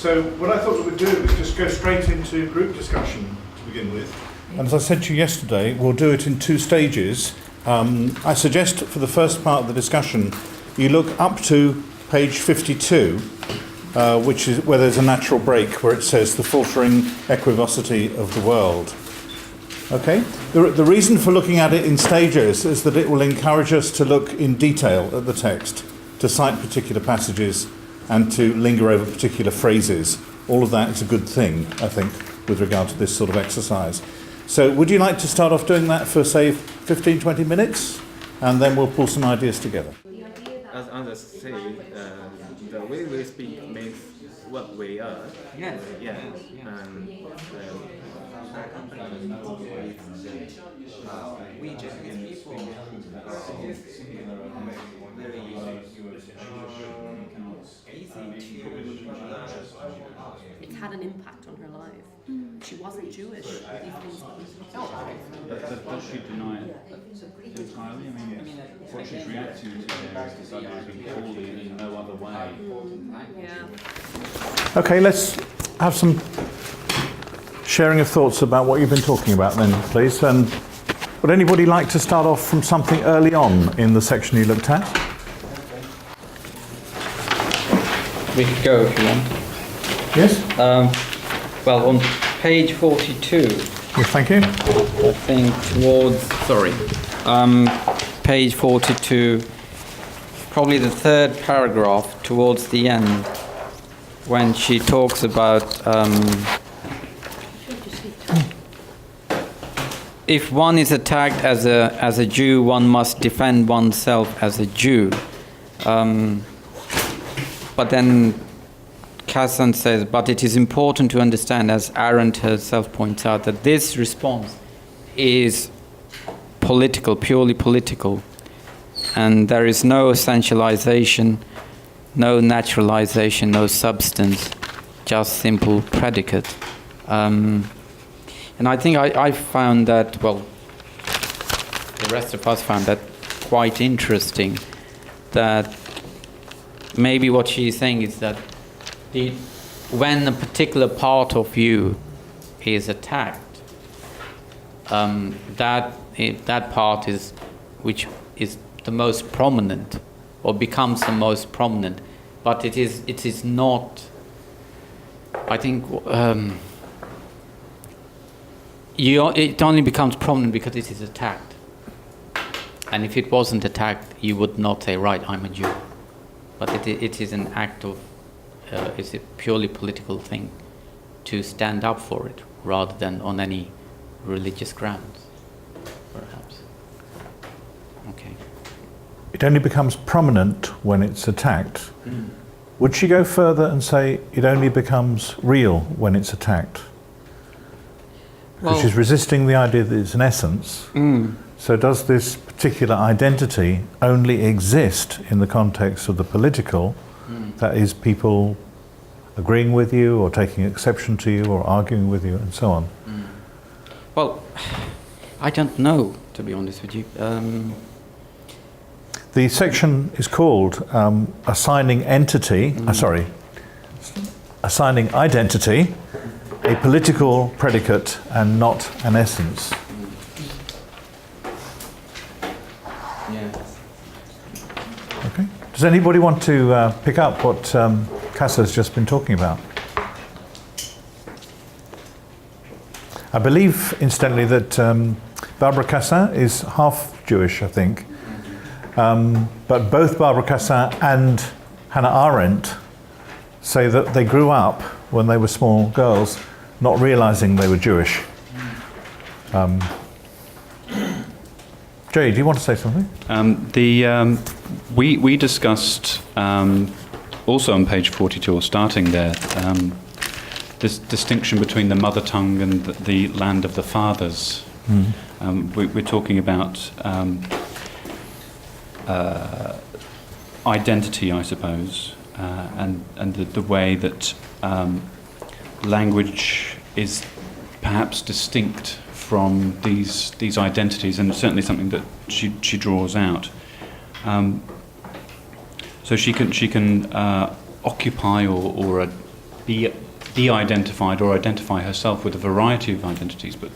So what I thought we would do is just go straight into group discussion to begin with. And as I said to you yesterday, we'll do it in two stages. I suggest for the first part of the discussion, you look up to page 52, which is where there's a natural break, where it says the faltering equivocity of the world. Okay? The reason for looking at it in stages is that it will encourage us to look in detail at the text, to cite particular passages, and to linger over particular phrases. All of that is a good thing, I think, with regard to this sort of exercise. So would you like to start off doing that for, say, 15, 20 minutes? And then we'll pull some ideas together. As others say, the way we speak means what we are. Yes. Yeah. We Japanese people very easy to It's had an impact on her life. She wasn't Jewish. These things Does she deny it entirely? I mean, what she's reacting to there is this idea of being called in no other way. Yeah. Okay, let's have some sharing of thoughts about what you've been talking about then, please. And would anybody like to start off from something early on in the section you looked at? We could go if you want. Yes? Well, on page 42, Yes, thank you. I think page 42, probably the third paragraph towards the end, when she talks about if one is attacked as a Jew, one must defend oneself as a Jew. But then Kassan says, but it is important to understand, as Arendt herself points out, that this response is political, purely political, and there is no essentialization, no naturalization, no substance, just simple predicate. And I think I found that, well, the rest of us found that quite interesting, that maybe what she's saying is that when a particular part of you is attacked, that part is which is the most prominent, or becomes the most prominent, but it is not. I think it only becomes prominent because it is attacked, and if it wasn't attacked, you would not say, right, I'm a Jew. But it is an act of. It's a purely political thing to stand up for it rather than on any religious grounds, perhaps. Okay. It only becomes prominent when it's attacked. Would she go further and say it only becomes real when it's attacked? Because she's resisting the idea that it's an essence. So does this particular identity only exist in the context of the political? That is, people agreeing with you or taking exception to you or arguing with you and so on. Well, I don't know, to be honest with you. The section is called assigning identity, a political predicate and not an essence. Okay. Does anybody want to pick up what Kassa's just been talking about? I believe, incidentally, that Barbara Kassa is half Jewish, I think. But both Barbara Kassa and Hannah Arendt say that they grew up, when they were small girls, not realizing they were Jewish. Jay, do you want to say something? We discussed also on page 42, or starting there, this distinction between the mother tongue and the land of the fathers. We're talking about identity, I suppose, and the way that language is perhaps distinct from these identities, and certainly something that she draws out. So she can occupy or be de-identified or identify herself with a variety of identities, but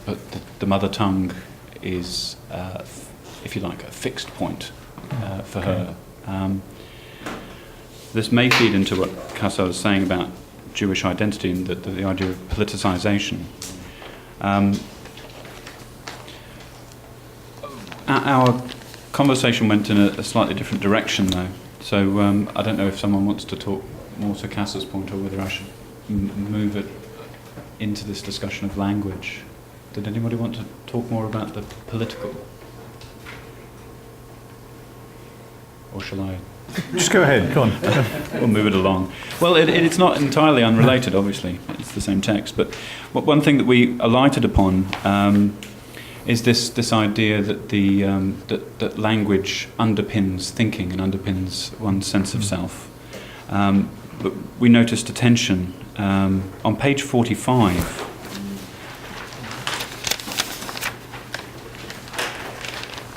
the mother tongue is, if you like, a fixed point for her. This may feed into what Kassa was saying about Jewish identity and the idea of politicization. Our conversation went in a slightly different direction, though. So I don't know if someone wants to talk more to Kassa's point, or whether I should move it into this discussion of language. Did anybody want to talk more about the political? Or shall I? Just go ahead, go on. We'll move it along. Well, it's not entirely unrelated, obviously. It's the same text. But one thing that we alighted upon is this idea that that language underpins thinking and underpins one's sense of self. But we noticed a tension on page 45.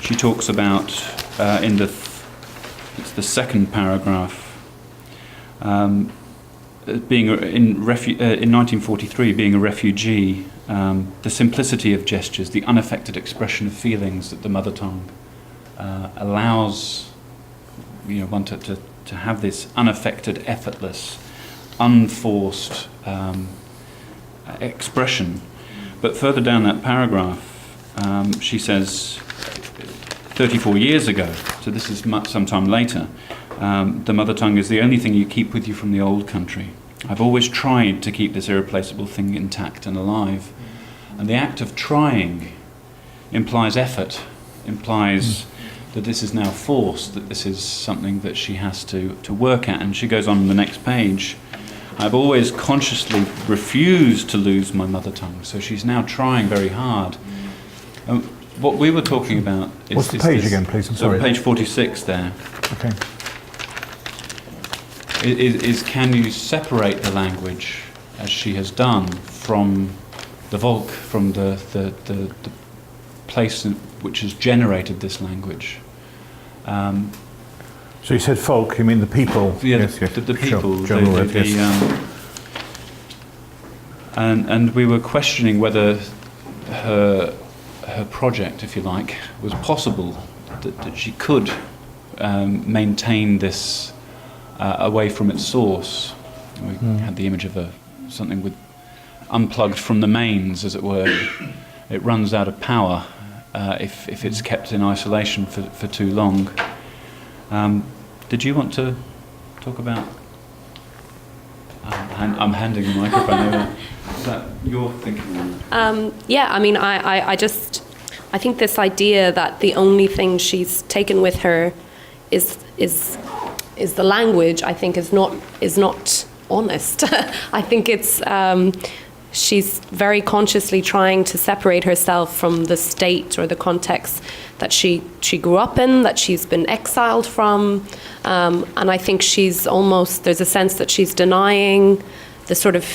She talks about it's the second paragraph, being in 1943, being a refugee, the simplicity of gestures, the unaffected expression of feelings that the mother tongue allows, one to have this unaffected, effortless, unforced expression. But further down that paragraph, she says, 34 years ago, so this is some time later, the mother tongue is the only thing you keep with you from the old country. I've always tried to keep this irreplaceable thing intact and alive. And the act of trying implies effort, implies that this is now forced, that this is something that she has to work at. And she goes on the next page, I've always consciously refused to lose my mother tongue. So she's now trying very hard. What we were talking about is... What's the page again, please? I'm sorry. Page 46 there. Okay. Is can you separate the language, as she has done, from the Volk, from the place which has generated this language? So you said folk, you mean the people? Yeah, yes, the people. Sure. Yes. And we were questioning whether her project, if you like, was possible, that she could maintain this away from its source. We had the image of something with unplugged from the mains, as it were. It runs out of power if it's kept in isolation for too long. Did you want to talk about... I'm handing the microphone over. Is that your thinking? Yeah, I mean, I think this idea that the only thing she's taken with her is the language, I think is not honest. I think it's she's very consciously trying to separate herself from the state or the context that she grew up in, that she's been exiled from, and I think there's a sense that she's denying the sort of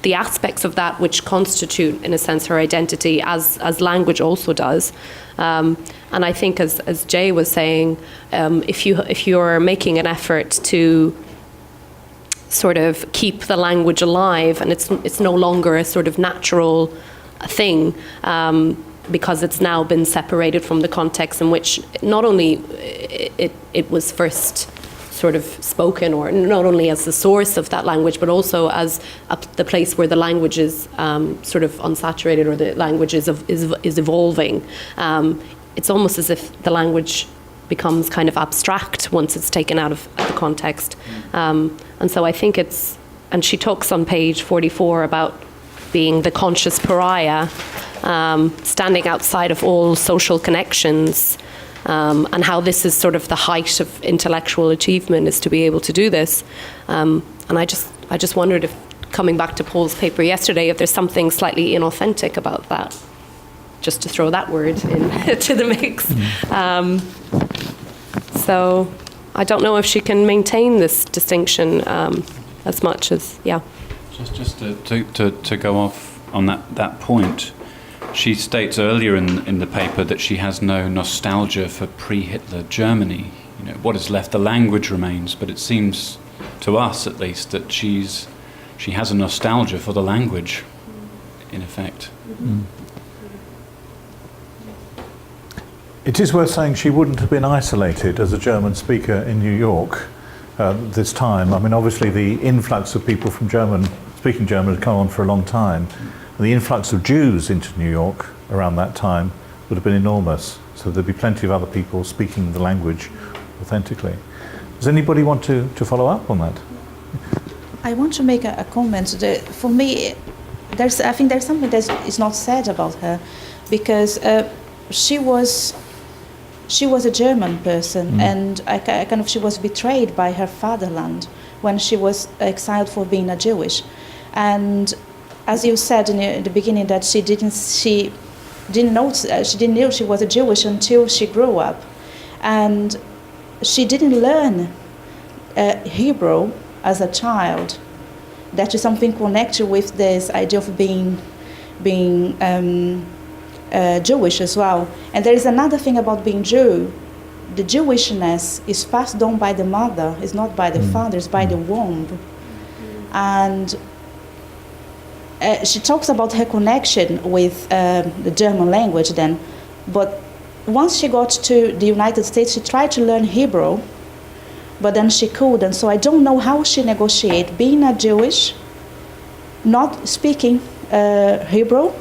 the aspects of that which constitute, in a sense, her identity, as language also does. And I think, as Jay was saying, if you're making an effort to sort of keep the language alive, and it's no longer a sort of natural thing, because it's now been separated from the context in which not only it was first sort of spoken, or not only as the source of that language, but also as the place where the language is sort of unsaturated, or the language is evolving. It's almost as if the language becomes kind of abstract once it's taken out of the context. And so I think and she talks on page 44 about being the conscious pariah, standing outside of all social connections, and how this is sort of the height of intellectual achievement, is to be able to do this. And I just wondered, if, coming back to Paul's paper yesterday, if there's something slightly inauthentic about that, just to throw that word into the mix. So I don't know if she can maintain this distinction as much as, yeah. Just to go off on that point, she states earlier in the paper that she has no nostalgia for pre-Hitler Germany. What is left, the language remains, but it seems to us at least, that she has a nostalgia for the language, in effect. It is worth saying she wouldn't have been isolated as a German speaker in New York this time. I mean, obviously the influx of people from speaking German had come on for a long time. And the influx of Jews into New York around that time would have been enormous. So there'd be plenty of other people speaking the language authentically. Does anybody want to follow up on that? I want to make a comment. For me, I think there's something that is not said about her, because she was a German person, and she was betrayed by her fatherland when she was exiled for being a Jewish. And as you said in the beginning, that she didn't know she was a Jewish until she grew up, and she didn't learn Hebrew as a child. That is something connected with this idea of being Jewish as well. And there is another thing about being Jew. The Jewishness is passed on by the mother, it's not by the father, it's by the womb. And she talks about her connection with the German language then, but once she got to the United States, she tried to learn Hebrew, but then she couldn't. So I don't know how she negotiated being a Jewish, not speaking Hebrew,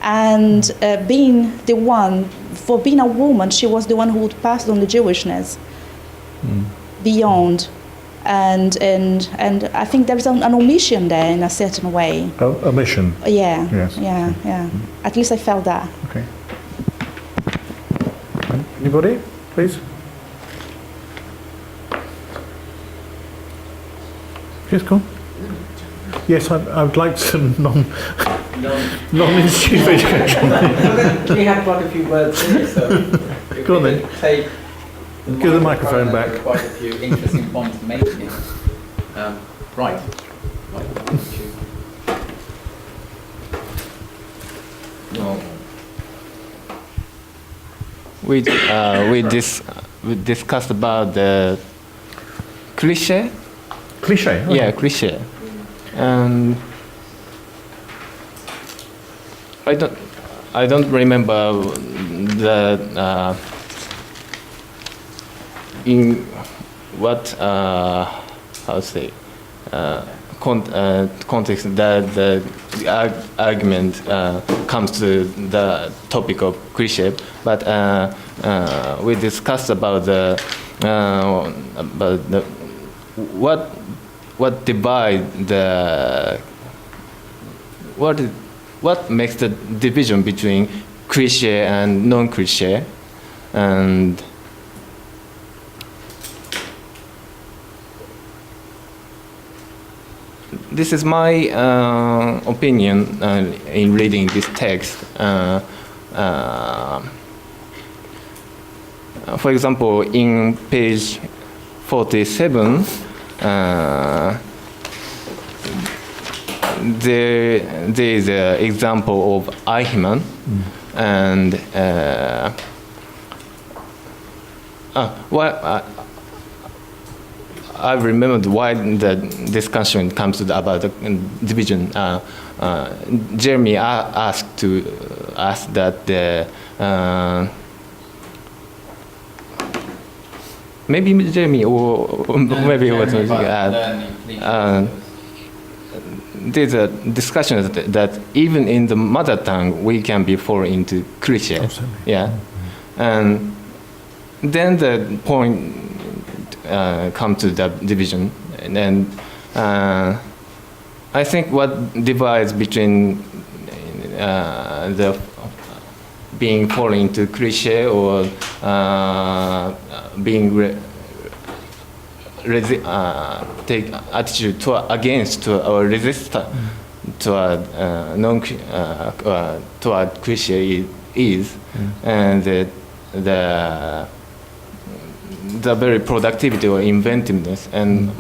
and being the one, for being a woman, she was the one who would pass on the Jewishness beyond. And I think there's an omission there in a certain way. Oh, omission? Yeah, yes. yeah. At least I felt that. Okay. Anybody, please? Yes, go on. Yes, I would like some non-institute education. We have quite a few words here, so Go on then. Take Give the microphone back. There are quite a few interesting points to make here. Right. No. We discussed about the cliche. Cliche? Yeah, cliche. And I don't remember the in what how to say context that the argument comes to the topic of cliche, but we discussed about the what divide the what makes the division between cliche and non-cliche, and this is my opinion in reading this text. For example, in page 47, there is an example of Eichmann, and I remembered why the discussion comes to about the division. Jeremy asked that maybe Jeremy or maybe what was there's a discussion that even in the mother tongue we can be fall into cliche. Absolutely. Yeah, and then the point come to the division, and I think what divides between the being falling into cliche or being take attitude against or resist toward toward cliche is, and the very productivity or inventiveness. And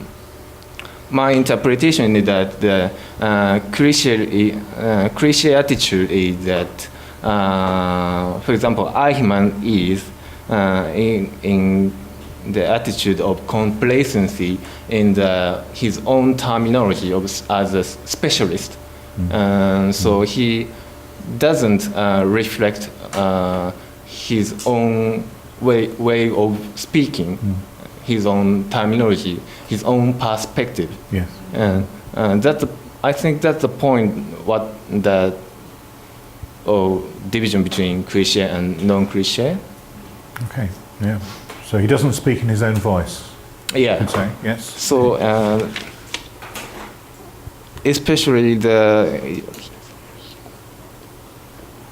my interpretation is that the cliche attitude is that, for example, Eichmann is in the attitude of complacency in his own terminology as a specialist. So he doesn't reflect his own way of speaking, his own terminology, his own perspective. Yes. And I think that's the point. What the division between cliché and non-cliché. Okay. Yeah. So he doesn't speak in his own voice. Yeah. You could say. Yes. So especially the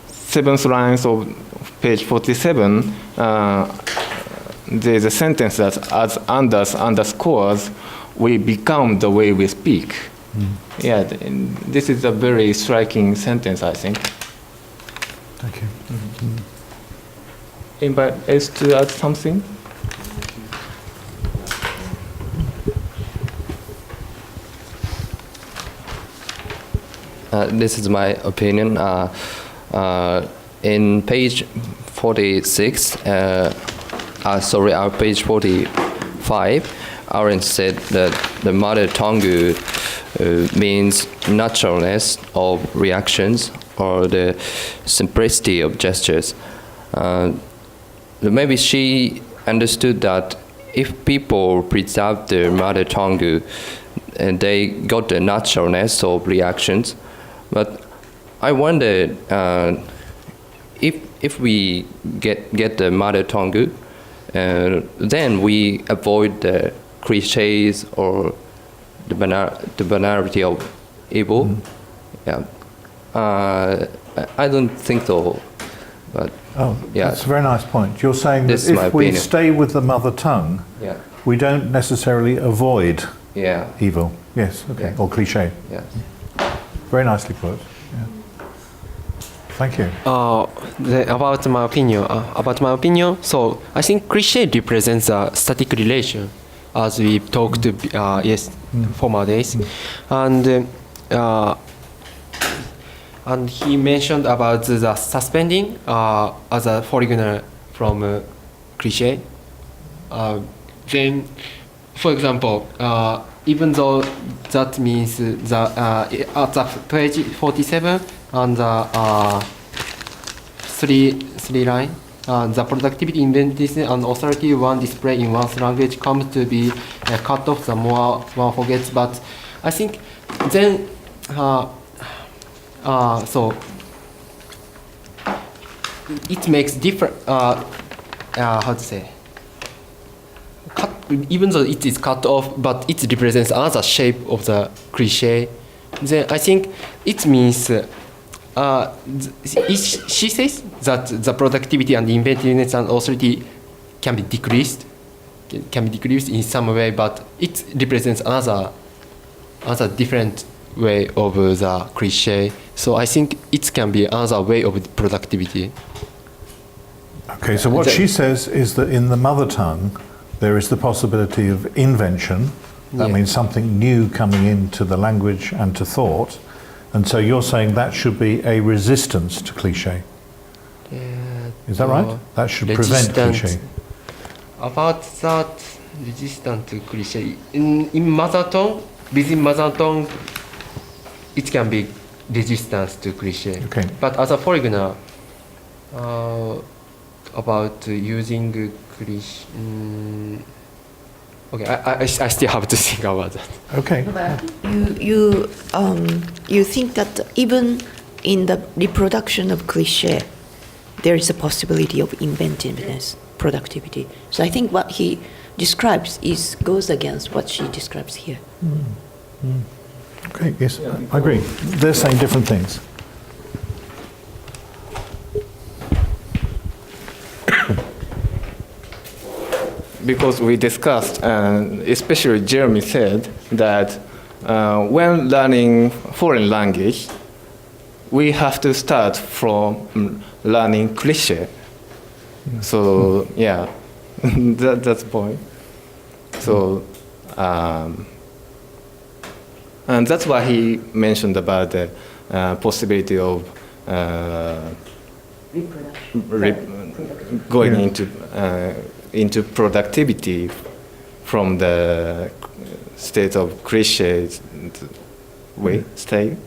7th lines of page 47, there's a sentence that as Anders underscores, we become the way we speak. Yeah, this is a very striking sentence, I think. Thank you. Anybody else to add something? This is my opinion. In page 46, page 45, Arendt said that the mother tongue means naturalness of reactions or the simplicity of gestures. Maybe she understood that if people preserve their mother tongue, they got the naturalness of reactions. But I wonder if we get the mother tongue, then we avoid the cliches or the banality of evil. Yeah, I don't think so. But yeah, that's a very nice point. You're saying This that is my if we opinion. stay with the mother tongue, yeah, we don't necessarily avoid yeah, evil. Yes. Okay. Yeah. Or cliché. yeah. Very nicely put. Yeah. Thank you. About my opinion, so I think cliché represents a static relation, as we talked former days, and he mentioned about the suspending as a foreigner from cliché. Then, for example, even though that means at the page 47 and the three line, the productivity, inventiveness, and authority one display in one's language comes to be cut off the more one forgets. But I think then so it makes different. How to say? Even though it is cut off, but it represents another shape of the cliché. Then I think it means she says that the productivity and inventiveness and authority can be decreased in some way, but it represents another different way of the cliché. So I think it can be another way of productivity. Okay. So what she says is that in the mother tongue, there is the possibility of invention. That Yeah. means something new coming into the language and to thought. And so you're saying that should be a resistance to cliché. Is that right? That should prevent cliché. About that, resistant to cliché. In mother tongue, within mother tongue, it can be resistance to cliché. Okay. But as a foreigner, about using cliché. Okay, I still have to think about that. Okay. You think that even in the reproduction of cliché, there is a possibility of inventiveness, productivity. So I think what he describes goes against what she describes here. Okay. Yes, I agree. They're saying different things. Because we discussed, and especially Jeremy said, that when learning foreign language, we have to start from learning cliché. So yeah, that's the point. So, and that's why he mentioned about the possibility of going into into productivity from the state of cliché way state.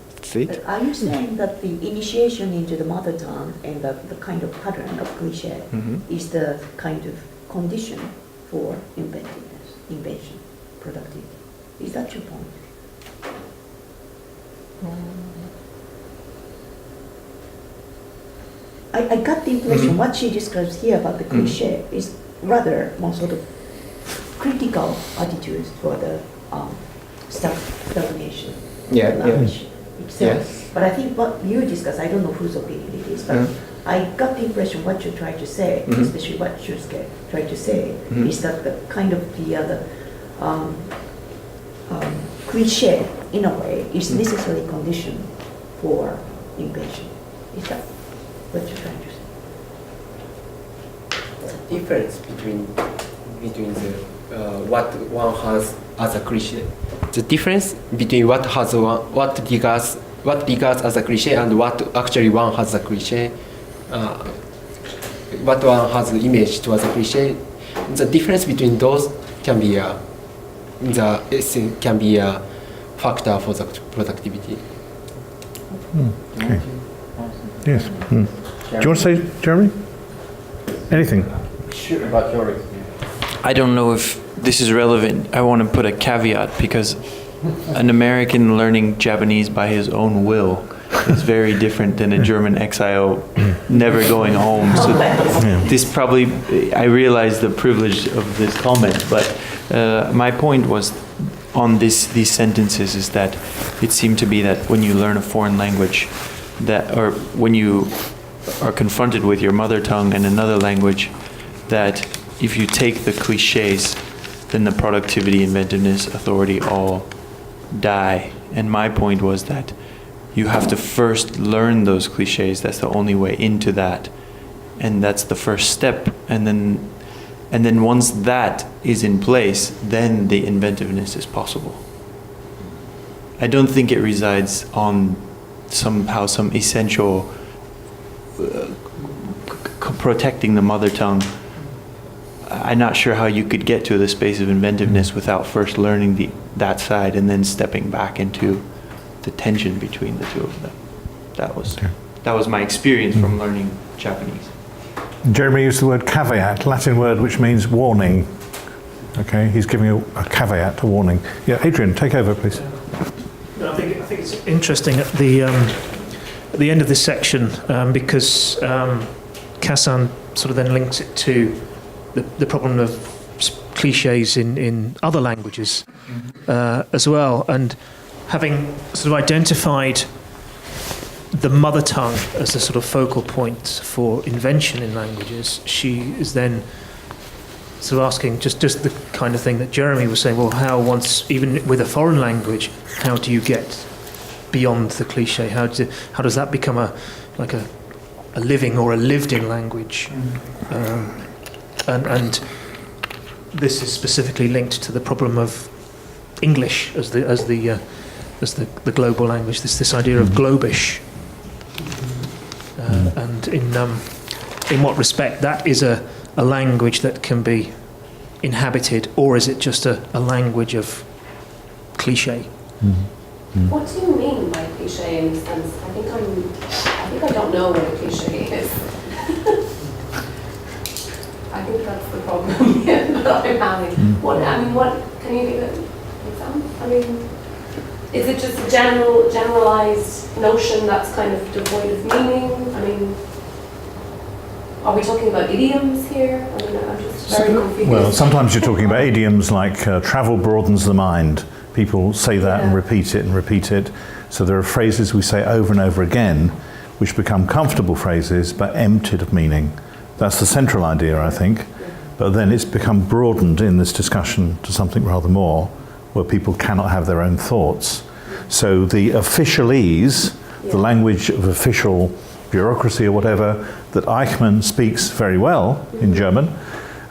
Are you saying that the initiation into the mother tongue and the kind of pattern of cliché is the kind of condition for inventiveness, invention, productivity? Is that your point? I got the impression what she describes here about the cliché is rather more sort of critical attitudes for the stagnation of the language itself. Yes. But I think what you discuss, I don't know whose opinion it is, but I got the impression what you try to say, especially what Shusuke tried to say, is that the kind of the cliché, in a way, is necessarily condition for invention. Is that what you're trying to say? Difference between the what one has as a cliché. The difference between what regards as a cliché and what actually one has a cliché, what one has the image towards a cliché. The difference between those can be a factor for the productivity. Okay. Yes. Do you want to say, Jeremy? Anything? Sure, about your experience. I don't know if this is relevant. I want to put a caveat because an American learning Japanese by his own will is very different than a German exile never going home. So this probably, I realize the privilege of this comment, but my point was on these sentences is that it seemed to be that when you learn a foreign language, or when you are confronted with your mother tongue and another language, that if you take the cliches, then the productivity, inventiveness, authority all die. And my point was that you have to first learn those cliches. That's the only way into that, and that's the first step. And then once that is in place, then the inventiveness is possible. I don't think it resides on some essential protecting the mother tongue. I'm not sure how you could get to the space of inventiveness without first learning that side and then stepping back into the tension between the two of them. That was my experience from learning Japanese. Jeremy used the word caveat, Latin word which means warning. Okay, he's giving a caveat, a warning. Yeah, Adrian, take over, please. No, I think it's interesting at the end of this section because Kassan sort of then links it to the problem of cliches in other languages as well, and having sort of identified the mother tongue as a sort of focal point for invention in languages, she is then sort of asking just the kind of thing that Jeremy was saying, well, how once, even with a foreign language, how do you get beyond the cliche? How does that become a living or a lived-in language? And this is specifically linked to the problem of English as the global language. This idea of globish, and in what respect that is a language that can be inhabited, or is it just a language of cliche? What do you mean by cliche in a sense? I think I don't know what a cliche is. I think that's the problem that I'm having. What can you give an example? I mean, is it just a generalized notion that's kind of devoid of meaning? I mean, are we talking about idioms here? I mean, I'm just very confused. Well, sometimes you're talking about idioms like travel broadens the mind. People say that and repeat it. So there are phrases we say over and over again which become comfortable phrases but emptied of meaning. That's the central idea, I think. But then it's become broadened in this discussion to something rather more, where people cannot have their own thoughts. So the officialese, the language of official bureaucracy or whatever, that Eichmann speaks very well in German,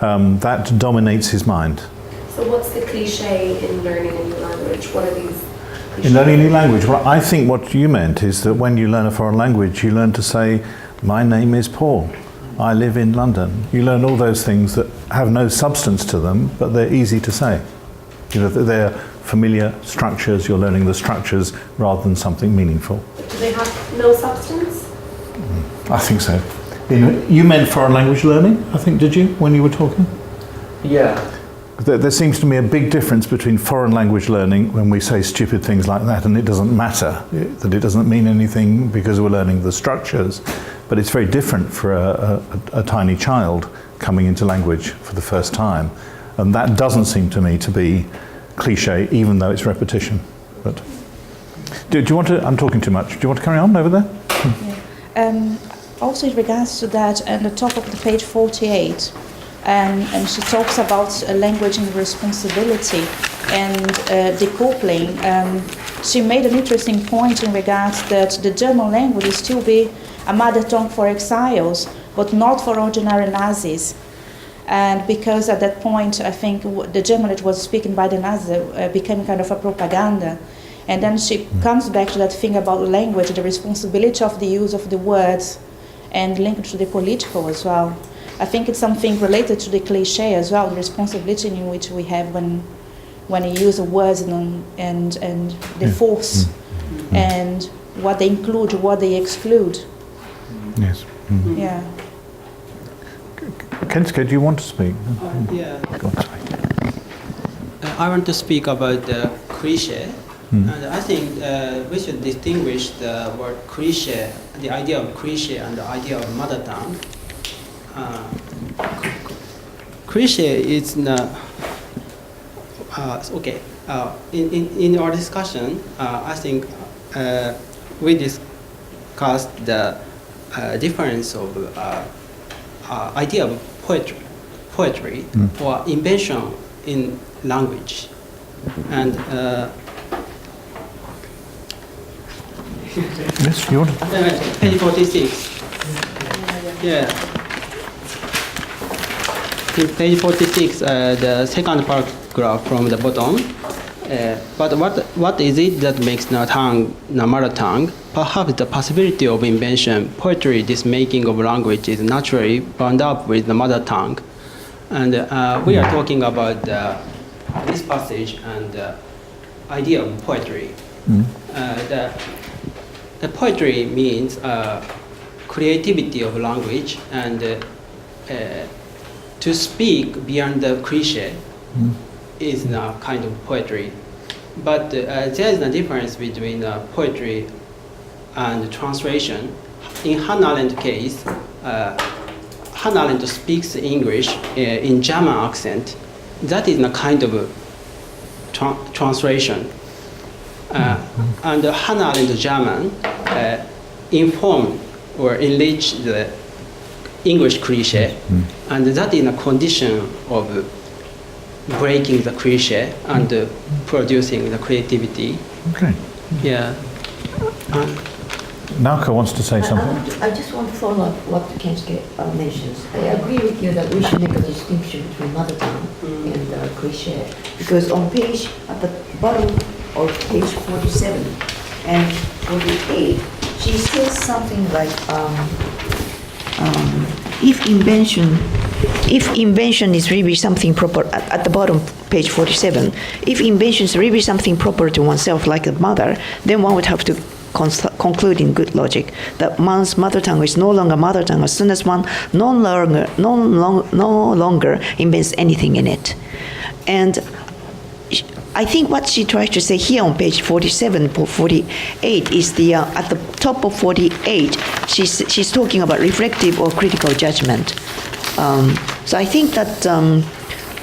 that dominates his mind. So what's the cliche in learning a new language? What are these cliches? In learning a new language, well, I think what you meant is that when you learn a foreign language, you learn to say, my name is Paul. I live in London. You learn all those things that have no substance to them, but they're easy to say. You know, they're familiar structures. You're learning the structures rather than something meaningful. Do they have no substance? I think so. You meant foreign language learning, I think, did you, when you were talking? Yeah. There seems to me a big difference between foreign language learning when we say stupid things like that and it doesn't matter, that it doesn't mean anything because we're learning the structures. But it's very different for a tiny child coming into language for the first time. And that doesn't seem to me to be cliche, even though it's repetition. But do you want to, I'm talking too much, do you want to carry on over there? Yeah. Also in regards to that, at the top of the page 48, and she talks about language and responsibility and decoupling. She made an interesting point in regards that the German language will still be a mother tongue for exiles, but not for ordinary Nazis. And because at that point, I think the German that was spoken by the Nazis became kind of a propaganda. And then she comes back to that thing about language, the responsibility of the use of the words, and linked to the political as well. I think it's something related to the cliche as well, the responsibility in which we have when you use the words and the force and what they include, what they exclude. Yes. Mm-hmm. Yeah. Kensuke, do you want to speak? Yeah. Go on, sorry. I want to speak about the cliche. And I think we should distinguish the word cliche, the idea of cliche and the idea of mother tongue. Cliche is not, okay. In our discussion, I think we discussed the difference of idea of poetry or invention in language, and yes, you want to? Page 46. Yeah. In page 46, the second paragraph from the bottom. But what is it that makes the tongue the mother tongue? Perhaps the possibility of invention, poetry, this making of language is naturally bound up with the mother tongue. And we are talking about this passage and the idea of poetry. The poetry means creativity of language and to speak beyond the cliche is a kind of poetry. But there is a difference between poetry and translation. In Hannah Arendt's case, Hannah Arendt speaks English in German accent. That is a kind of translation. And Hannah Arendt German inform or enrich the English cliche, and that is a condition of breaking the cliche and producing the creativity. Okay. Yeah. Naoko wants to say something. I just want to follow up what Kensuke mentions. I agree with you that we should make a distinction between mother tongue and cliche, because on page, at the bottom of page 47 and 48, she says something like, if invention is really something proper, at the bottom, page 47, if invention is really something proper to oneself, like a mother, then one would have to conclude in good logic that one's mother tongue is no longer mother tongue as soon as one no longer invents anything in it. And I think what she tries to say here on page 47 or 48 is the at the top of 48, she's talking about reflective or critical judgment. So I think that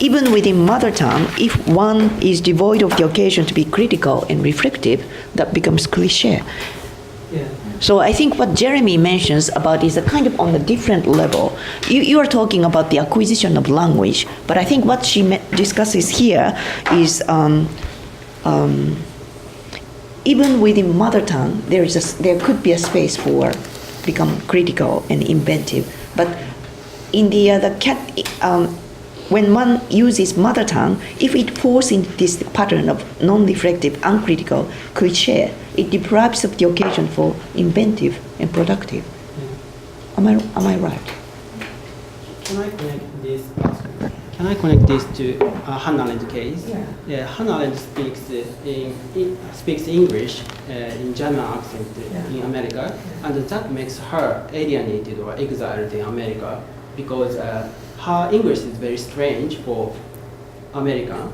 even within mother tongue, if one is devoid of the occasion to be critical and reflective, that becomes cliche. Yeah. So I think what Jeremy mentions about is a kind of on a different level. You are talking about the acquisition of language, but I think what she discusses here is even within mother tongue, there could be a space for become critical and inventive. But in when one uses mother tongue, if it falls into this pattern of non-reflective, uncritical, cliche, it deprives of the occasion for inventive and productive. Am I right? Can I connect this to Hannah Arendt case? Yeah, Hannah Arendt speaks English in German accent in America, and that makes her alienated or exiled in America because her English is very strange for American.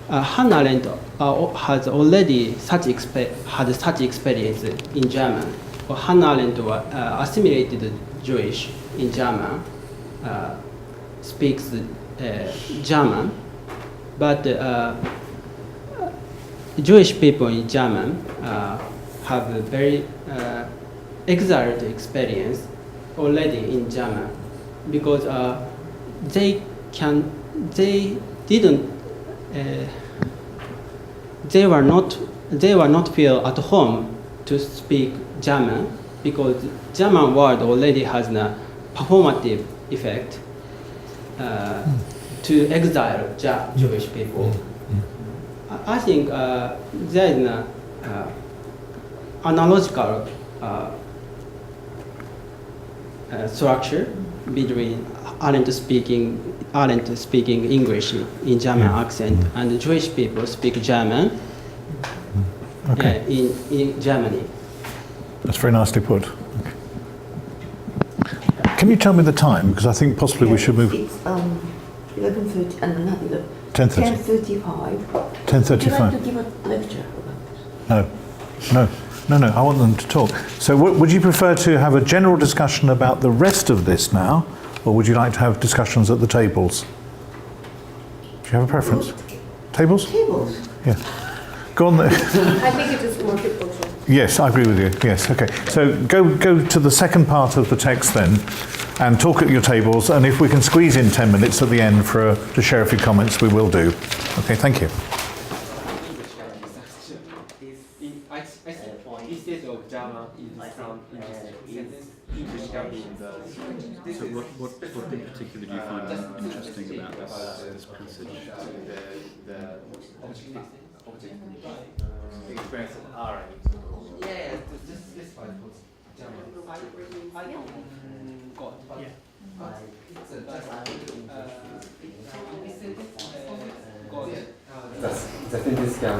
Hannah Arendt has already had such experience in German. Hannah Arendt was assimilated Jewish in German, speaks German, but Jewish people in German have a very exiled experience already in German because they were not feel at home to speak German because German word already has a performative effect to exile Jewish people. I think there is an analogical structure between Arendt speaking English in German accent and Jewish people speak German in Germany. That's very nicely put. Okay. Can you tell me the time? Because I think possibly we should move. It's 11:30 and not 10:35. 10:35. Would you like to give a lecture about this? No. I want them to talk. So would you prefer to have a general discussion about the rest of this now, or would you like to have discussions at the tables? Do you have a preference? Tables? Tables. Yeah. Go on there. I think it is more people. Yes, I agree with you. Yes, okay. So go to the second part of the text then, and talk at your tables, and if we can squeeze in 10 minutes at the end to share a few comments, we will do. Okay, thank you. Instead of Java, is from English can be So what in particular do you find interesting about this passage? The experience of Arendt. Yeah, this part was Java.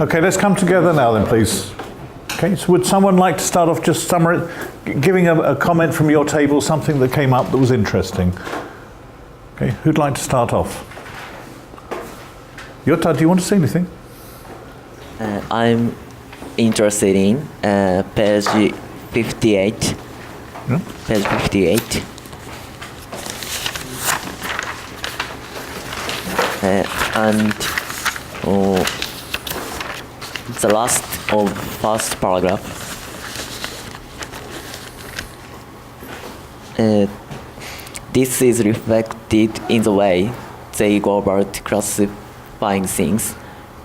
Okay, let's come together now then, please. Okay, so would someone like to start off just giving a comment from your table, something that came up that was interesting? Okay, who'd like to start off? Jutta, do you want to say anything? I'm interested in page 58. Yeah. Page 58. And the last of first paragraph. This is reflected in the way they go about classifying things.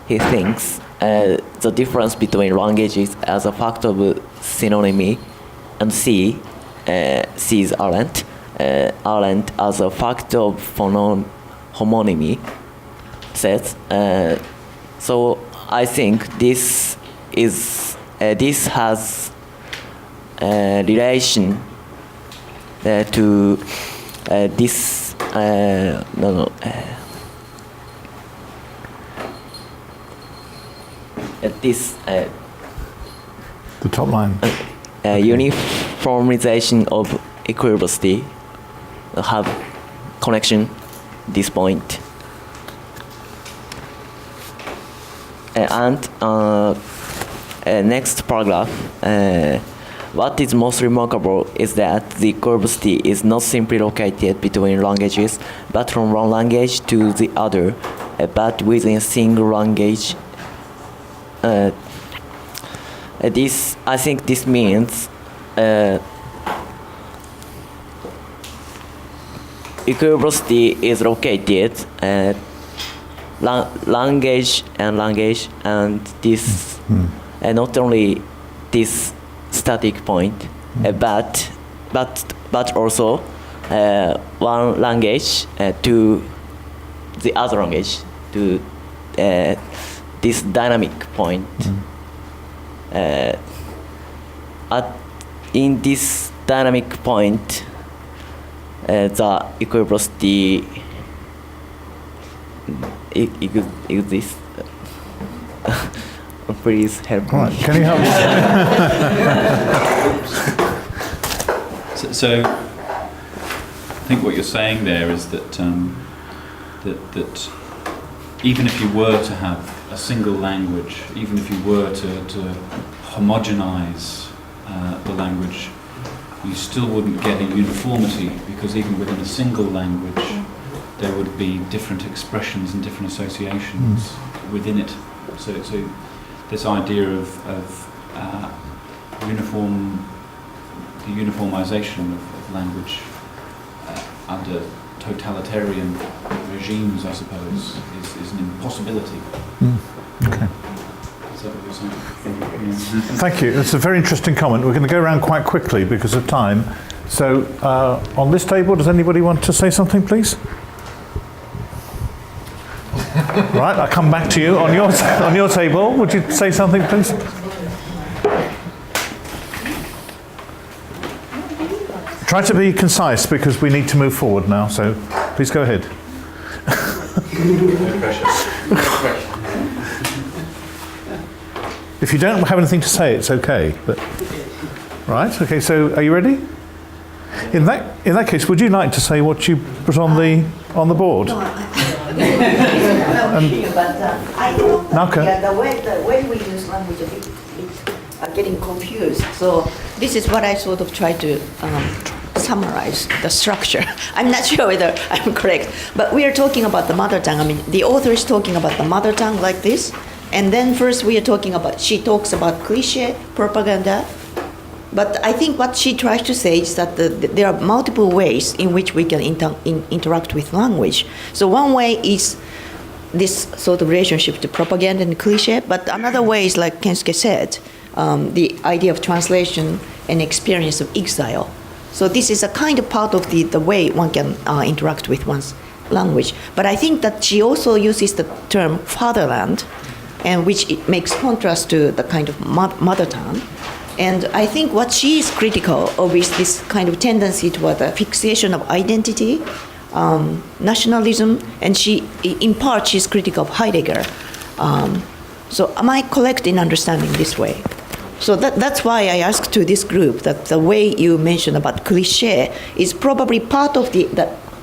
He thinks the difference between languages as a fact of synonymy and sees Arendt as a fact of homonymy. Says so. I think this has relation to this this the top line uniformization of equilibrity have connection this point. And next paragraph, what is most remarkable is that the equilibrity is not simply located between languages, but from one language to the other, but within a single language. I think this means equilibrity is located language and this not only this static point, but also one language to the other language to this dynamic point. in this dynamic point, the equivalence exists. Please help me. Right, can you help me? So, I think what you're saying there is that that even if you were to have a single language, even if you were to homogenize the language, you still wouldn't get a uniformity, because even within a single language there would be different expressions and different associations within it. So this idea of the uniformization of language under totalitarian regimes, I suppose, is an impossibility. Okay. Is that what you're saying? Thank you. That's a very interesting comment. We're going to go around quite quickly because of time. So, on this table, does anybody want to say something, please? Right, I'll come back to you. On your table, would you say something, please? Try to be concise because we need to move forward now, so please go ahead. No pressure. If you don't have anything to say, it's okay. But right, okay. So, are you ready? In that case, would you like to say what you put on the board? No, I don't the way we use language are getting confused. So this is what I sort of try to summarize the structure. I'm not sure whether I'm correct, but we are talking about the mother tongue. I mean, the author is talking about the mother tongue like this, and then first she talks about cliché, propaganda. But I think what she tries to say is that there are multiple ways in which we can interact with language. So one way is this sort of relationship to propaganda and cliché, but another way is, like Kensuke said, the idea of translation and experience of exile. So this is a kind of part of the way one can interact with one's language. But I think that she also uses the term fatherland, and which it makes contrast to the kind of mother tongue. And I think what she is critical of is this kind of tendency toward the fixation of identity, nationalism, and in part, she's critical of Heidegger. So am I correct in understanding this way? So that's why I asked to this group that the way you mentioned about cliché is probably part of the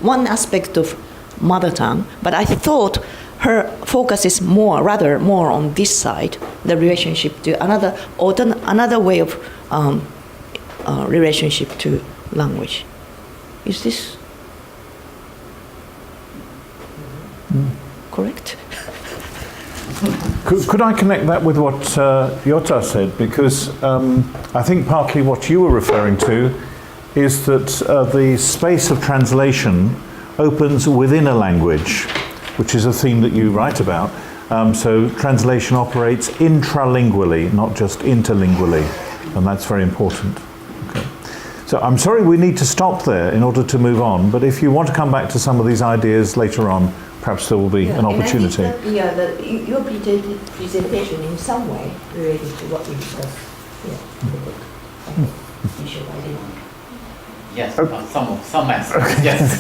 one aspect of mother tongue, but I thought her focus is rather more on this side, the relationship to another way of relationship to language. Is this correct? Could I connect that with what Jota said? Because I think partly what you were referring to is that the space of translation opens within a language, which is a theme that you write about. So translation operates intralingually, not just interlingually, and that's very important. Okay. So I'm sorry we need to stop there in order to move on, but if you want to come back to some of these ideas later on, perhaps there will be an opportunity. And I think that, your presentation in some way related to what we discussed in the book. Issue identity. Yes, some aspects, yes.